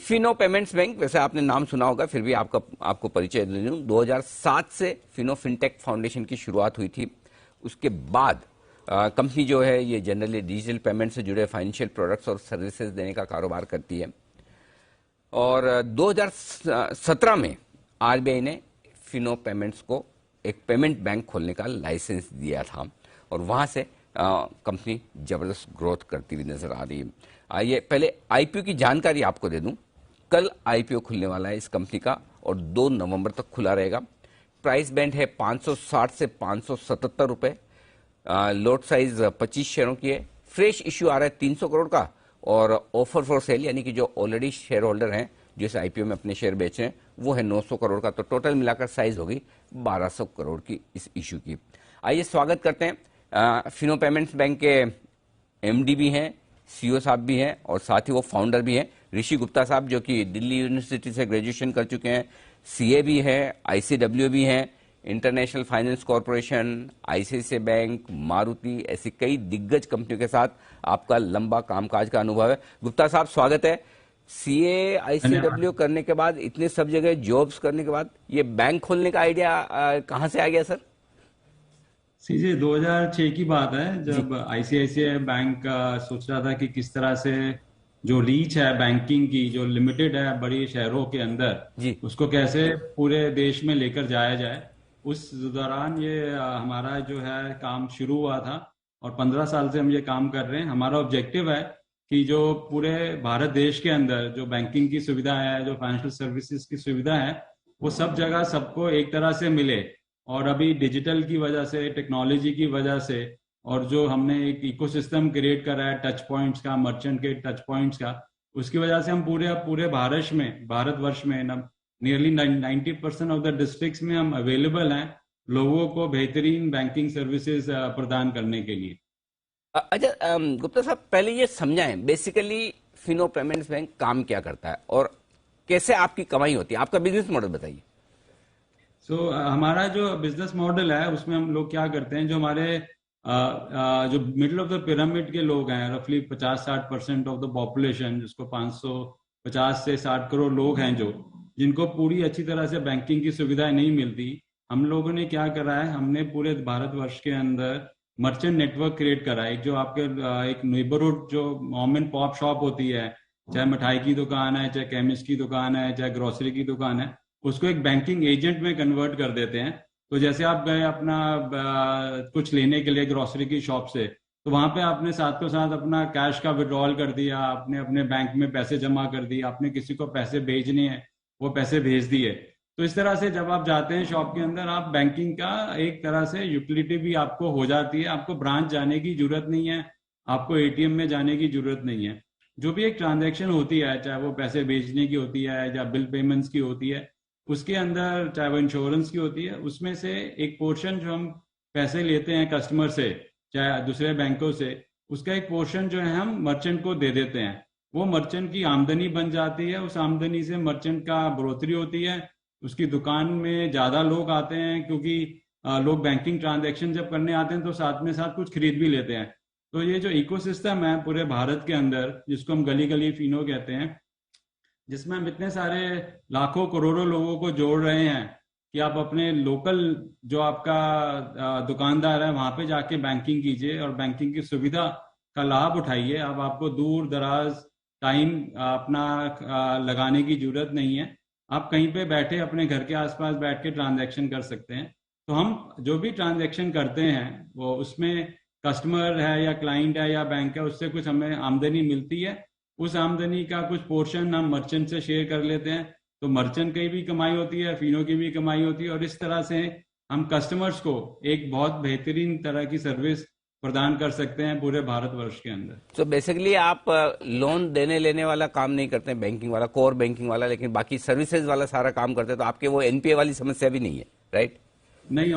Fino payments bank, वैसे आपने नाम सुना होगा, फिर भी आपको परिचय दे दूं। 2007 से फिनो फिनटेक फाउंडेशन की शुरुआत हुई थी। उसके बाद कंपनी जो है ये जनरली डिजिटल पेमेंट से जुड़े फाइनेंशियल प्रोडक्ट्स और सर्विसेज देने का कारोबार करती है। और 2017 में आरबीआई ने फिनो पेमेंट्स को एक पेमेंट बैंक खोलने का लाइसेंस दिया था और वहां से कंपनी जबरदस्त ग्रोथ करती हुई नजर आ रही है। आइए पहले आईपीओ की जानकारी आपको दे दूं। कल आईपीओ खुलने वाला है इस कंपनी का और 2 नवंबर तक खुला रहेगा। प्राइस बैंड है 560 से 577 रुपए। लोट साइज 25 शेयरों की है। फ्रेश इश्यू आ रहा है 300 करोड़ का और ऑफर फॉर सेल यानी कि जो ऑलरेडी शेयर होल्डर हैं जो इस आईपीओ में अपने शेयर बेचे हैं वो है 900 करोड़ का। तो टोटल मिलाकर साइज होगी 1200 करोड़ की इस इश्यू की। आइए स्वागत करते हैं फिनो पेमेंट्स बैंक के एमडी भी हैं, सीईओ साहब भी हैं और साथ ही वो फाउंडर भी हैं ऋषि गुप्ता साहब, जो कि दिल्ली यूनिवर्सिटी से ग्रेजुएशन कर चुके हैं, सीए भी है, आईसीडब्ल्यू भी हैं, international finance corporation, ICICI bank, Maruti, ऐसी कई दिग्गज कंपनियों के साथ आपका लंबा कामकाज का अनुभव है। गुप्ता साहब स्वागत है। सीए, आईसीडब्ल्यू करने के बाद, इतने सब जगह जॉब्स करने के बाद ये बैंक खोलने का आइडिया कहां से आ गया सर? सीजे 2006 की बात है जब आईसीआईसीआई बैंक सोच रहा था कि किस तरह से जो रीच है बैंकिंग की, जो लिमिटेड है बड़ी शहरों के अंदर, जी उसको कैसे पूरे देश में लेकर जाया जाए। उस दौरान ये हमारा जो है काम शुरू हुआ था और 15 साल से हम ये काम कर रहे हैं। हमारा ऑब्जेक्टिव है कि जो पूरे भारत देश के अंदर जो बैंकिंग की सुविधा है, जो फाइनेंशियल सर्विसेज की सुविधा है, वो सब जगह सबको एक तरह से मिले। और अभी डिजिटल की वजह से, टेक्नोलॉजी की वजह से, और जो हमने एक इकोसिस्टम क्रिएट करा है टच पॉइंट्स का, मर्चेंट के टच पॉइंट्स का, उसकी वजह से हम पूरे भारतवर्ष में नियरली 90% ऑफ द डिस्ट्रिक्ट्स में हम अवेलेबल हैं लोगों को बेहतरीन बैंकिंग सर्विसेज प्रदान करने के लिए। अच्छा गुप्ता साहब, पहले ये समझाएं बेसिकली फिनो पेमेंट्स बैंक काम क्या करता है और कैसे आपकी कमाई होती है, आपका बिजनेस मॉडल बताइए। हमारा जो बिजनेस मॉडल है उसमें हम लोग क्या करते हैं, जो हमारे जो मिडिल ऑफ द पिरामिड के लोग हैं, रफली 50-60% ऑफ द पॉपुलेशन, जिसको 550 से 60 करोड़ लोग हैं, जो जिनको पूरी अच्छी तरह से बैंकिंग की सुविधाएं नहीं मिलती, हम लोगों ने क्या करा है, हमने पूरे भारतवर्ष के अंदर मर्चेंट नेटवर्क क्रिएट करा है। जो आपके एक नेबरहुड जो मॉम एंड पॉप शॉप होती है, चाहे मिठाई की दुकान है, चाहे केमिस्ट की दुकान है, चाहे ग्रोसरी की दुकान है, उसको एक बैंकिंग एजेंट में कन्वर्ट कर देते हैं। तो जैसे आप गए अपना कुछ लेने के लिए ग्रोसरी की शॉप से, तो वहां पे आपने साथ को साथ अपना कैश का विड्रॉल कर दिया, आपने अपने बैंक में पैसे जमा कर दिए, आपने किसी को पैसे भेजने हैं वो पैसे भेज दिए। तो इस तरह से जब आप जाते हैं शॉप के अंदर, आप बैंकिंग का एक तरह से यूटिलिटी भी आपको हो जाती है। आपको ब्रांच जाने की जरूरत नहीं है, आपको एटीएम में जाने की जरूरत नहीं है। जो भी एक ट्रांजैक्शन होती है, चाहे वो पैसे भेजने की होती है या बिल पेमेंट्स की होती है, उसके अंदर चाहे वो इंश्योरेंस की होती है, उसमें से एक पोर्शन जो हम पैसे लेते हैं कस्टमर से, चाहे दूसरे बैंकों से, उसका एक पोर्शन जो है हम मर्चेंट को दे देते हैं। वो मर्चेंट की आमदनी बन जाती है। उस आमदनी से मर्चेंट का बढ़ोतरी होती है, उसकी दुकान में ज्यादा लोग आते हैं, क्योंकि लोग बैंकिंग ट्रांजैक्शन जब करने आते हैं तो साथ में साथ कुछ खरीद भी लेते हैं। तो ये जो इकोसिस्टम है पूरे भारत के अंदर, जिसको हम गली गली फिनो कहते हैं, जिसमें हम इतने सारे लाखों करोड़ों लोगों को जोड़ रहे हैं कि आप अपने लोकल जो आपका दुकानदार है वहां पे जाके बैंकिंग कीजिए और बैंकिंग की सुविधा का लाभ उठाइए। अब आपको दूर दराज टाइम अपना लगाने की जरूरत नहीं है। आप कहीं पे बैठे अपने घर के आसपास बैठ के ट्रांजैक्शन कर सकते हैं। तो हम जो भी ट्रांजैक्शन करते हैं वो उसमें कस्टमर है या क्लाइंट है या बैंक है, उससे कुछ हमें आमदनी मिलती है। उस आमदनी का कुछ पोर्शन हम मर्चेंट से शेयर कर लेते हैं। तो मर्चेंट की भी कमाई होती है, फिनो की भी कमाई होती है, और इस तरह से हम कस्टमर्स को एक बहुत बेहतरीन तरह की सर्विस प्रदान कर सकते हैं पूरे भारतवर्ष के अंदर। तो बेसिकली आप लोन देने लेने वाला काम नहीं करते हैं, बैंकिंग वाला, कोर बैंकिंग वाला, लेकिन बाकी सर्विसेज वाला सारा काम करते हैं। तो आपके वो एनपीए वाली समस्या भी नहीं है, राइट? नहीं,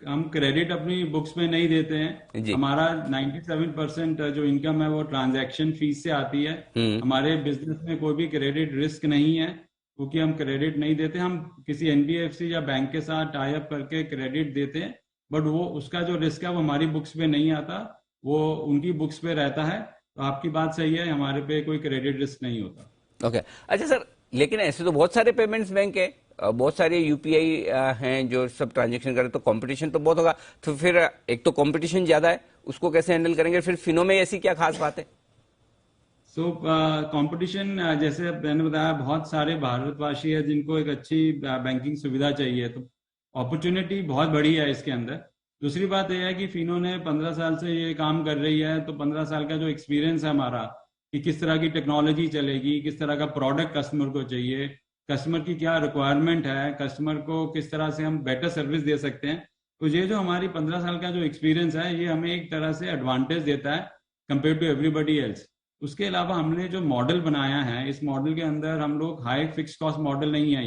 हम क्रेडिट अपनी बुक्स में नहीं देते हैं। जी हमारा 97% जो इनकम है वो ट्रांजैक्शन फीस से आती है। हमारे बिजनेस में कोई भी क्रेडिट रिस्क नहीं है, क्योंकि हम क्रेडिट नहीं देते। हम किसी एनबीएफसी या बैंक के साथ टाई अप करके क्रेडिट देते हैं, बट वो उसका जो रिस्क है वो हमारी बुक्स पे नहीं आता, वो उनकी बुक्स पे रहता है। तो आपकी बात सही है, हमारे पे कोई क्रेडिट रिस्क नहीं होता। ओके अच्छा सर, लेकिन ऐसे तो बहुत सारे पेमेंट्स बैंक है, बहुत सारे यूपीआई हैं जो सब ट्रांजेक्शन करें, तो कंपटीशन तो बहुत होगा। तो फिर एक तो कंपटीशन ज्यादा है, उसको कैसे हैंडल करेंगे? फिर फिनो में ऐसी क्या खास बात है? सो कंपटीशन, जैसे मैंने बताया, बहुत सारे भारतवासी है जिनको एक अच्छी बैंकिंग सुविधा चाहिए, तो अपॉर्चुनिटी बहुत बड़ी है इसके अंदर। दूसरी बात यह है कि फिनो ने 15 साल से ये काम कर रही है, तो 15 साल का जो एक्सपीरियंस है हमारा कि किस तरह की टेक्नोलॉजी चलेगी, किस तरह का प्रोडक्ट कस्टमर को चाहिए, कस्टमर की क्या रिक्वायरमेंट है, कस्टमर को किस तरह से हम बेटर सर्विस दे सकते हैं, तो ये जो हमारी 15 साल का जो एक्सपीरियंस है ये हमें एक तरह से एडवांटेज देता है कंपेयर टू एवरीबडी एल्स। उसके अलावा हमने जो मॉडल बनाया है, इस मॉडल के अंदर हम लोग हाई फिक्स कॉस्ट मॉडल नहीं है,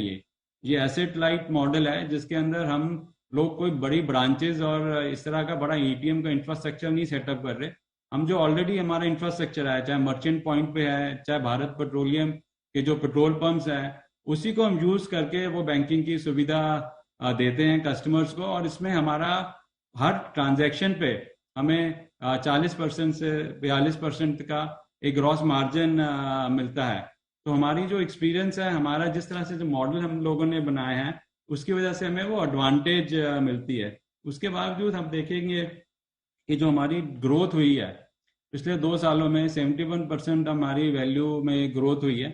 ये एसेट लाइट मॉडल है, जिसके अंदर हम लोग कोई बड़ी ब्रांचेस और इस तरह का बड़ा एटीएम का इंफ्रास्ट्रक्चर नहीं सेटअप कर रहे। हम जो ऑलरेडी हमारा इंफ्रास्ट्रक्चर है, चाहे मर्चेंट पॉइंट पे है, चाहे भारत पेट्रोलियम के जो पेट्रोल पंप्स है, उसी को हम यूज करके वो बैंकिंग की सुविधा देते हैं कस्टमर्स को। और इसमें हमारा हर ट्रांजैक्शन पे हमें 40% से 42% का एक ग्रॉस मार्जिन मिलता है। तो हमारी जो एक्सपीरियंस है, हमारा जिस तरह से जो मॉडल हम लोगों ने बनाए हैं, उसकी वजह से हमें वो एडवांटेज मिलती है। उसके बावजूद हम देखेंगे कि जो हमारी ग्रोथ हुई है पिछले 2 सालों में, 71% हमारी वैल्यू में ग्रोथ हुई है।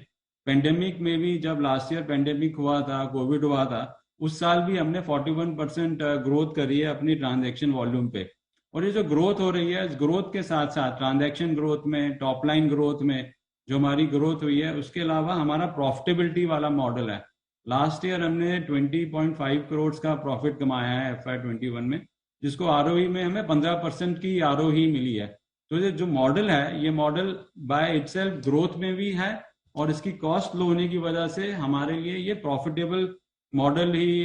पेंडेमिक में भी, जब लास्ट ईयर पेंडेमिक हुआ था, कोविड हुआ था, उस साल भी हमने 41% ग्रोथ करी है अपनी ट्रांजैक्शन वॉल्यूम पे। और ये जो ग्रोथ हो रही है, इस ग्रोथ के साथ साथ ट्रांजैक्शन ग्रोथ में, टॉप लाइन ग्रोथ में जो हमारी ग्रोथ हुई है, उसके अलावा हमारा प्रॉफिटेबिलिटी वाला मॉडल है। लास्ट ईयर हमने 20.5 करोड़ का प्रॉफिट कमाया है FY21 में, जिसको आरओई में हमें 15% की आरओई मिली है। तो ये जो मॉडल है, ये मॉडल बाय इटसेल्फ ग्रोथ में भी है, और इसकी कॉस्ट लो होने की वजह से हमारे लिए ये प्रॉफिटेबल मॉडल ही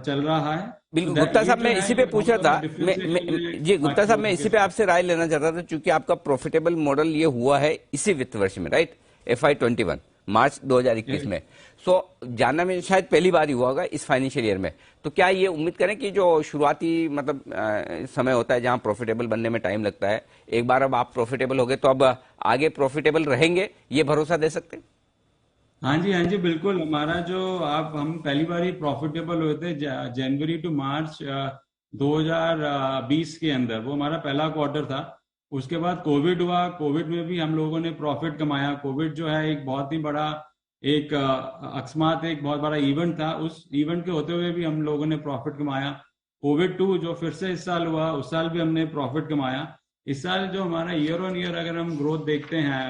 चल रहा है। बिल्कुल तो गुप्ता ये साहब, जो मैं है इसी ये पे पूछ रहा बहुत था, बड़ा डिफरेंशिएशन है जी गुप्ता बाकी साहब, मैं लोगों के इसी पे साथ। आपसे राय लेना चाहता था, क्योंकि आपका प्रॉफिटेबल मॉडल ये हुआ है इसी वित्त वर्ष में, राइट? FY21 मार्च 2021 में। सो जानना में शायद पहली बार ही हुआ होगा इस फाइनेंशियल ईयर में। तो क्या ये उम्मीद करें कि जो शुरुआती मतलब समय होता है जहां प्रॉफिटेबल बनने में टाइम लगता है, एक बार अब आप प्रॉफिटेबल हो गए तो अब आगे प्रॉफिटेबल रहेंगे, ये भरोसा दे सकते हैं? हाँ जी, हाँ जी, बिल्कुल। हमारा जो हम पहली बार ही प्रॉफिटेबल हुए थे जनवरी टू मार्च 2020 के अंदर, वो हमारा पहला क्वार्टर था। उसके बाद कोविड हुआ, कोविड में भी हम लोगों ने प्रॉफिट कमाया। कोविड जो है एक बहुत ही बड़ा एक अकस्मात, एक बहुत बड़ा इवेंट था। उस इवेंट के होते हुए भी हम लोगों ने प्रॉफिट कमाया। कोविड 2 जो फिर से इस साल हुआ, उस साल भी हमने प्रॉफिट कमाया। इस साल जो हमारा ईयर ऑन ईयर अगर हम ग्रोथ देखते हैं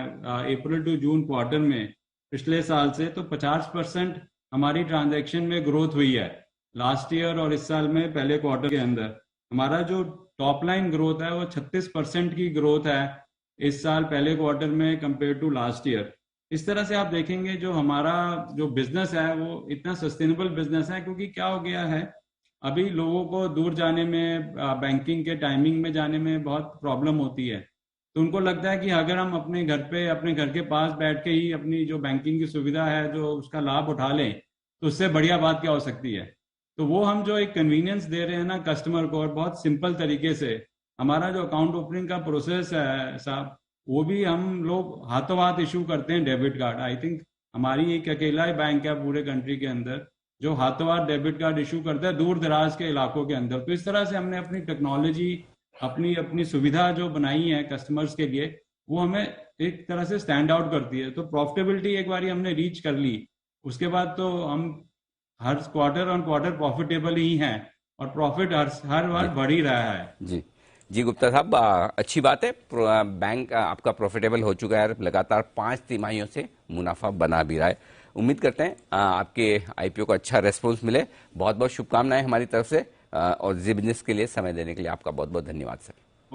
अप्रैल टू जून क्वार्टर में पिछले साल से, तो 50% हमारी ट्रांजैक्शन में ग्रोथ हुई है लास्ट ईयर और इस साल में पहले क्वार्टर के अंदर। हमारा जो टॉप लाइन ग्रोथ है वो 36% की ग्रोथ है इस साल पहले क्वार्टर में कंपेयर टू लास्ट ईयर। इस तरह से आप देखेंगे जो हमारा जो बिजनेस है वो इतना सस्टेनेबल बिजनेस है, क्योंकि क्या हो गया है, अभी लोगों को दूर जाने में, बैंकिंग के टाइमिंग में जाने में बहुत प्रॉब्लम होती है। तो उनको लगता है कि अगर हम अपने घर पे, अपने घर के पास बैठ के ही अपनी जो बैंकिंग की सुविधा है जो उसका लाभ उठा लें, तो उससे बढ़िया बात क्या हो सकती है। तो वो हम जो एक कन्वीनियंस दे रहे हैं ना कस्टमर को, और बहुत सिंपल तरीके से हमारा जो अकाउंट ओपनिंग का प्रोसेस है साहब, वो भी हम लोग हाथों हाथ इशू करते हैं डेबिट कार्ड। आई थिंक हमारी एक अकेला ही बैंक है पूरे कंट्री के अंदर जो हाथों हाथ डेबिट कार्ड इशू करता है दूर दराज के इलाकों के अंदर। तो इस तरह से हमने अपनी टेक्नोलॉजी, अपनी अपनी सुविधा जो बनाई है कस्टमर्स के लिए, वो हमें एक तरह से स्टैंड आउट करती है। तो प्रॉफिटेबिलिटी एक बार हमने रीच कर ली, उसके बाद तो हम हर क्वार्टर ऑन क्वार्टर प्रॉफिटेबल ही हैं, और प्रॉफिट हर बार बढ़ ही रहा है। जी जी गुप्ता साहब, अच्छी बात है। बैंक आपका प्रॉफिटेबल हो चुका है, लगातार 5 तिमाहियों से मुनाफा बना भी रहा है। उम्मीद करते हैं आपके आईपीओ को अच्छा रेस्पॉन्स मिले। बहुत बहुत शुभकामनाएं हमारी तरफ से, और जी बिजनेस के लिए समय देने के लिए आपका बहुत बहुत धन्यवाद सर।